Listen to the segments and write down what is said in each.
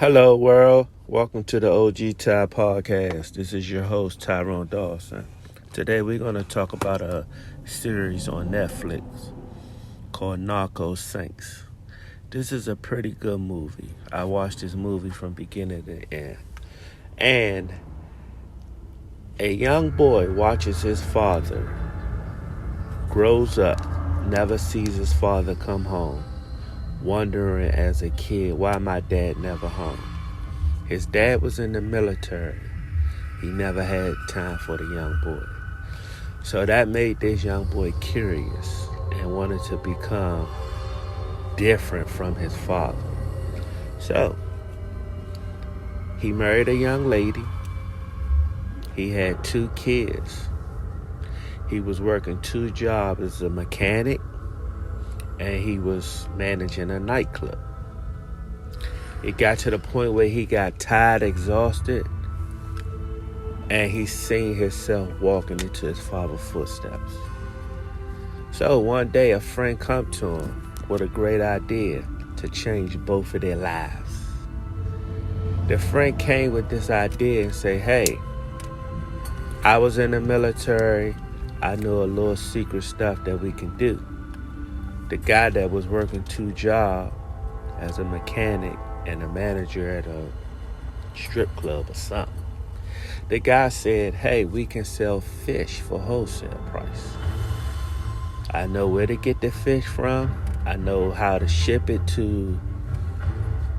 Hello, world. Welcome to the OG Ty Podcast. This is your host, Tyrone Dawson. Today, we're going to talk about a series on Netflix called Narco Saints. This is a pretty good movie. I watched this movie from beginning to end. And a young boy watches his father, grows up, never sees his father come home, wondering as a kid why my dad never home. His dad was in the military. He never had time for the young boy. So that made this young boy curious and wanted to become different from his father. So he married a young lady. He had 2 kids. He was working 2 jobs as a mechanic, and he was managing a nightclub. It got to the point where he got tired, exhausted, and he seen himself walking into his father's footsteps. So one day a friend come to him with a great idea to change both of their lives. The friend came with this idea and said, hey, I was in the military. I know a little secret stuff that we can do. The guy that was working 2 jobs as a mechanic and a manager at a strip club or something. The guy said, hey, we can sell fish for wholesale price. I know where to get the fish from. I know how to ship it to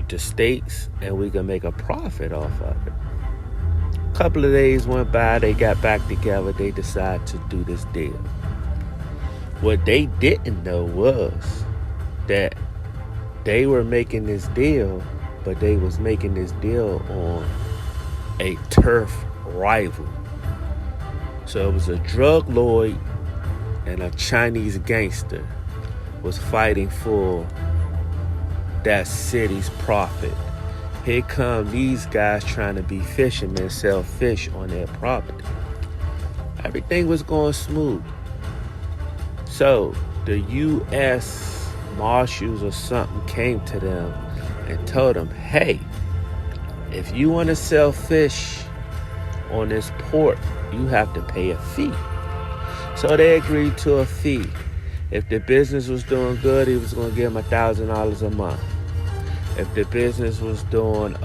the States, and we can make a profit off of it. A couple of days went by, they got back together, they decided to do this deal. What they didn't know was that they were making this deal, but they was making this deal on a turf rival. So it was a drug lord and a Chinese gangster was fighting for that city's profit. Here come these guys trying to be fishermen, sell fish on their property. Everything was going smooth. So the U.S. Marshals or something came to them and told them, hey, if you want to sell fish on this port, you have to pay a fee. So they agreed to a fee. If the business was doing good, he was going to give them $1,000 a month. If the business was doing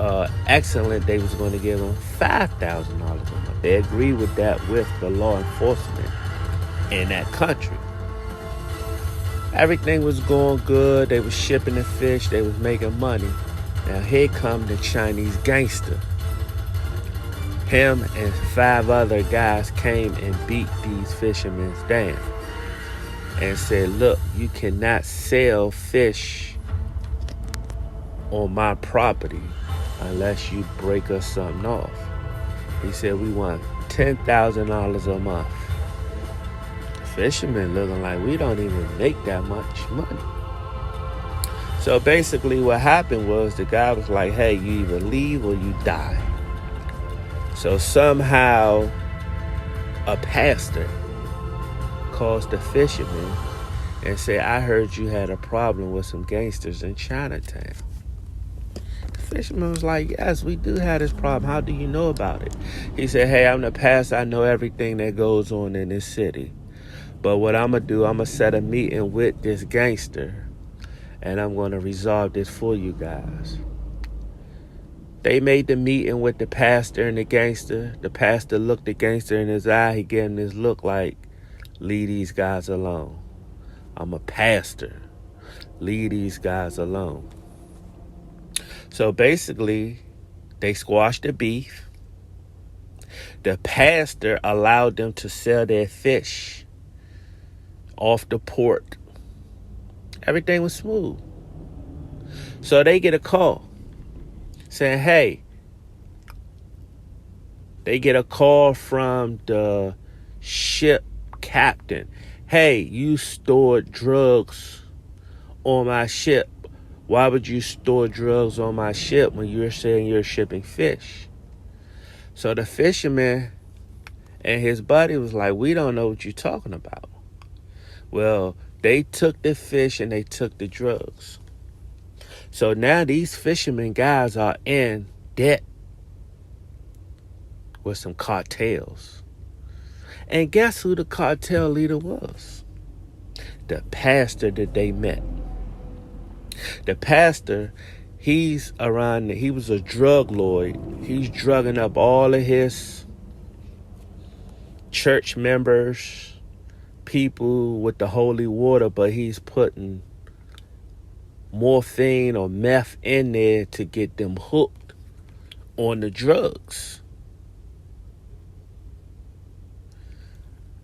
excellent, they was going to give them $5,000 a month. They agreed with that with the law enforcement in that country. Everything was going good. They was shipping the fish. They was making money. Now here come the Chinese gangster. Him and 5 other guys came and beat these fishermen down and said, look, you cannot sell fish on my property unless you break us something off. He said, we want $10,000 a month. Fishermen looking like we don't even make that much money. So basically what happened was the guy was like, hey, you either leave or you die. So somehow a pastor calls the fisherman and said, I heard you had a problem with some gangsters in Chinatown. The fisherman was like, yes, we do have this problem. How do you know about it? He said, hey, I'm the pastor. I know everything that goes on in this city. But what I'm going to do, I'm going to set a meeting with this gangster, and I'm going to resolve this for you guys. They made the meeting with the pastor and the gangster. The pastor looked the gangster in his eye. He gave him this look like, leave these guys alone. I'm a pastor. Leave these guys alone. So basically, they squashed the beef. The pastor allowed them to sell their fish off the port. Everything was smooth. So they get a call saying, hey, they get a call from the ship captain. Hey, you stored drugs on my ship. Why would you store drugs on my ship when you're saying you're shipping fish? So the fisherman and his buddy was like, we don't know what you're talking about. Well, they took the fish and they took the drugs. So now these fishermen guys are in debt with some cartels. And guess who the cartel leader was? The pastor that they met. The pastor, he was a drug lord. He's drugging up all of his church members, people with the holy water, but he's putting morphine or meth in there to get them hooked on the drugs.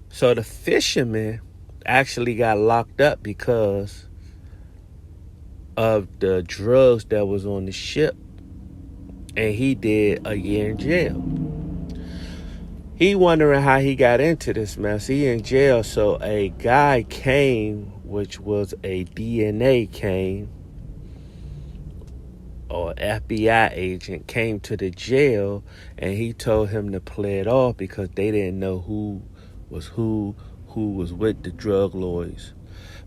So the fisherman actually got locked up because of the drugs that was on the ship, and he did a year in jail. He wondering how he got into this mess. He in jail, so a guy came, which was a DNA came, or FBI agent came to the jail, and he told him to play it off because they didn't know who was with the drug lords.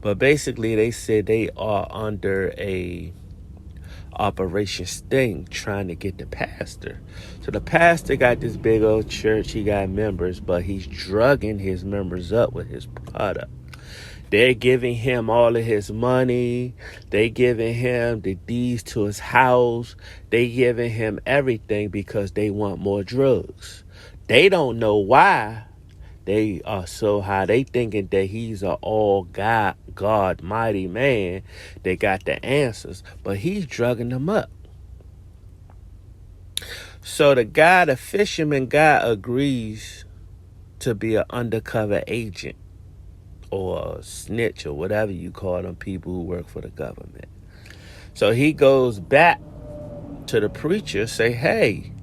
But basically they said they are under a Operation Sting trying to get the pastor. So the pastor got this big old church, he got members, but he's drugging his members up with his product. They're giving him all of his money. They giving him the deeds to his house. They giving him everything because they want more drugs. They don't know why they are so high. They thinking that he's an all God mighty man. They got the answers, but he's drugging them up. So the fisherman guy agrees to be an undercover agent or a snitch or whatever you call them, people who work for the government. So he goes back to the preacher, say, hey,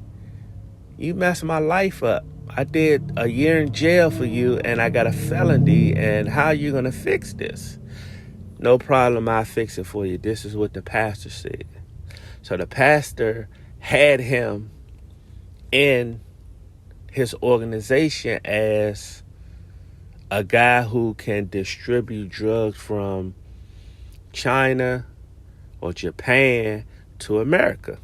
you messed my life up. I did a year in jail for you and I got a felony, and how you gonna fix this? No problem, I'll fix it for you. This is what the pastor said. So the pastor had him in his organization as a guy who can distribute drugs from China or Japan to America.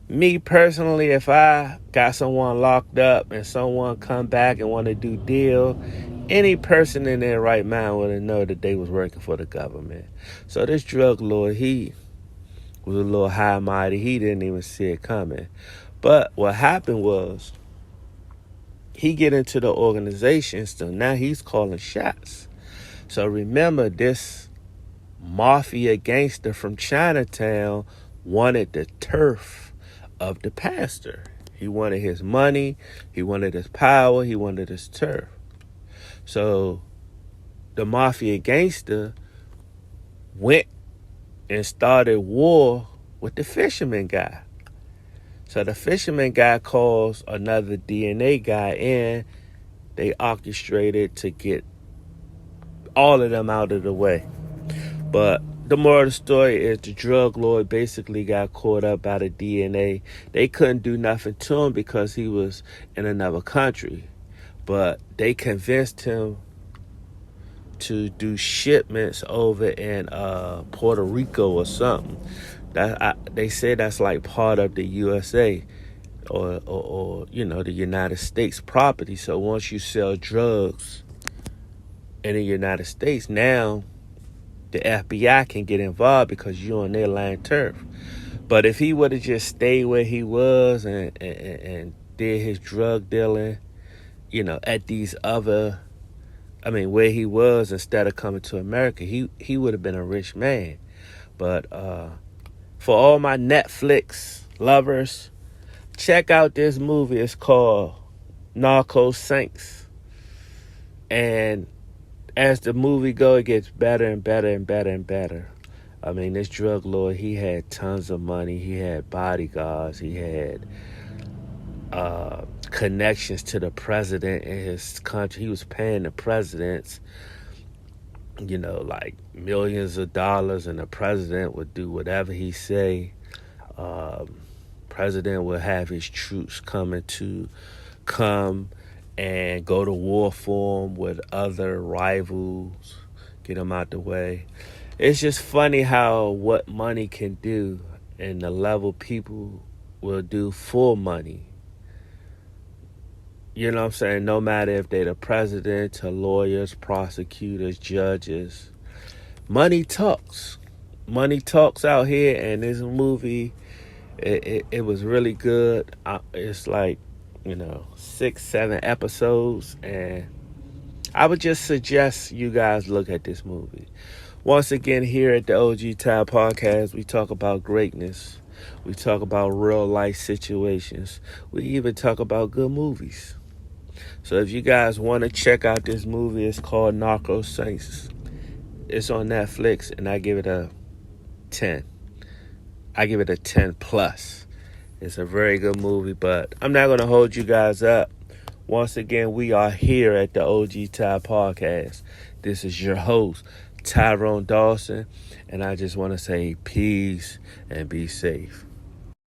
Me personally, if I got someone locked up and someone come back and want to do deal, any person in their right mind would know that they was working for the government. So this drug lord, he was a little high mighty. He didn't even see it coming. But what happened was, he get into the organization, so now he's calling shots. So remember, this mafia gangster from Chinatown wanted the turf of the pastor. He wanted his money, he wanted his power, he wanted his turf. So the mafia gangster went and started war with the fisherman guy. So the fisherman guy calls another DNA guy in. They orchestrated to get all of them out of the way. But the moral of the story is the drug lord basically got caught up by the DNA. They couldn't do nothing to him because he was in another country. But they convinced him to do shipments over in Puerto Rico or something. They say that's like part of the USA or the United States property. So once you sell drugs in the United States, now the FBI can get involved because you're on their land turf. But if he would have just stayed where he was and did his drug dealing, at these other, where he was, instead of coming to America, he would have been a rich man. But for all my Netflix lovers, check out this movie. It's called Narco. And as the movie goes, it gets better and better and better and better. This drug lord, he had tons of money. He had bodyguards. He had connections to the president in his country. He was paying the presidents, like millions of dollars, and the president would do whatever he say. President would have his troops come and go to war for him with other rivals, get them out the way. It's just funny how what money can do and the level people will do for money. You know what I'm saying? No matter if they're the president, to lawyers, prosecutors, judges. Money talks. Money talks out here, and this movie, it was really good. It's like, 6, 7 episodes, and I would just suggest you guys look at this movie. Once again, here at the OG Tab Podcast, we talk about greatness. We talk about real life situations. We even talk about good movies. So if you guys want to check out this movie, it's called Narco Saints. It's on Netflix, and I give it a 10. I give it a 10 plus. It's a very good movie, but I'm not going to hold you guys up. Once again, we are here at the OG Ty Podcast. This is your host, Tyrone Dawson, and I just want to say peace and be safe.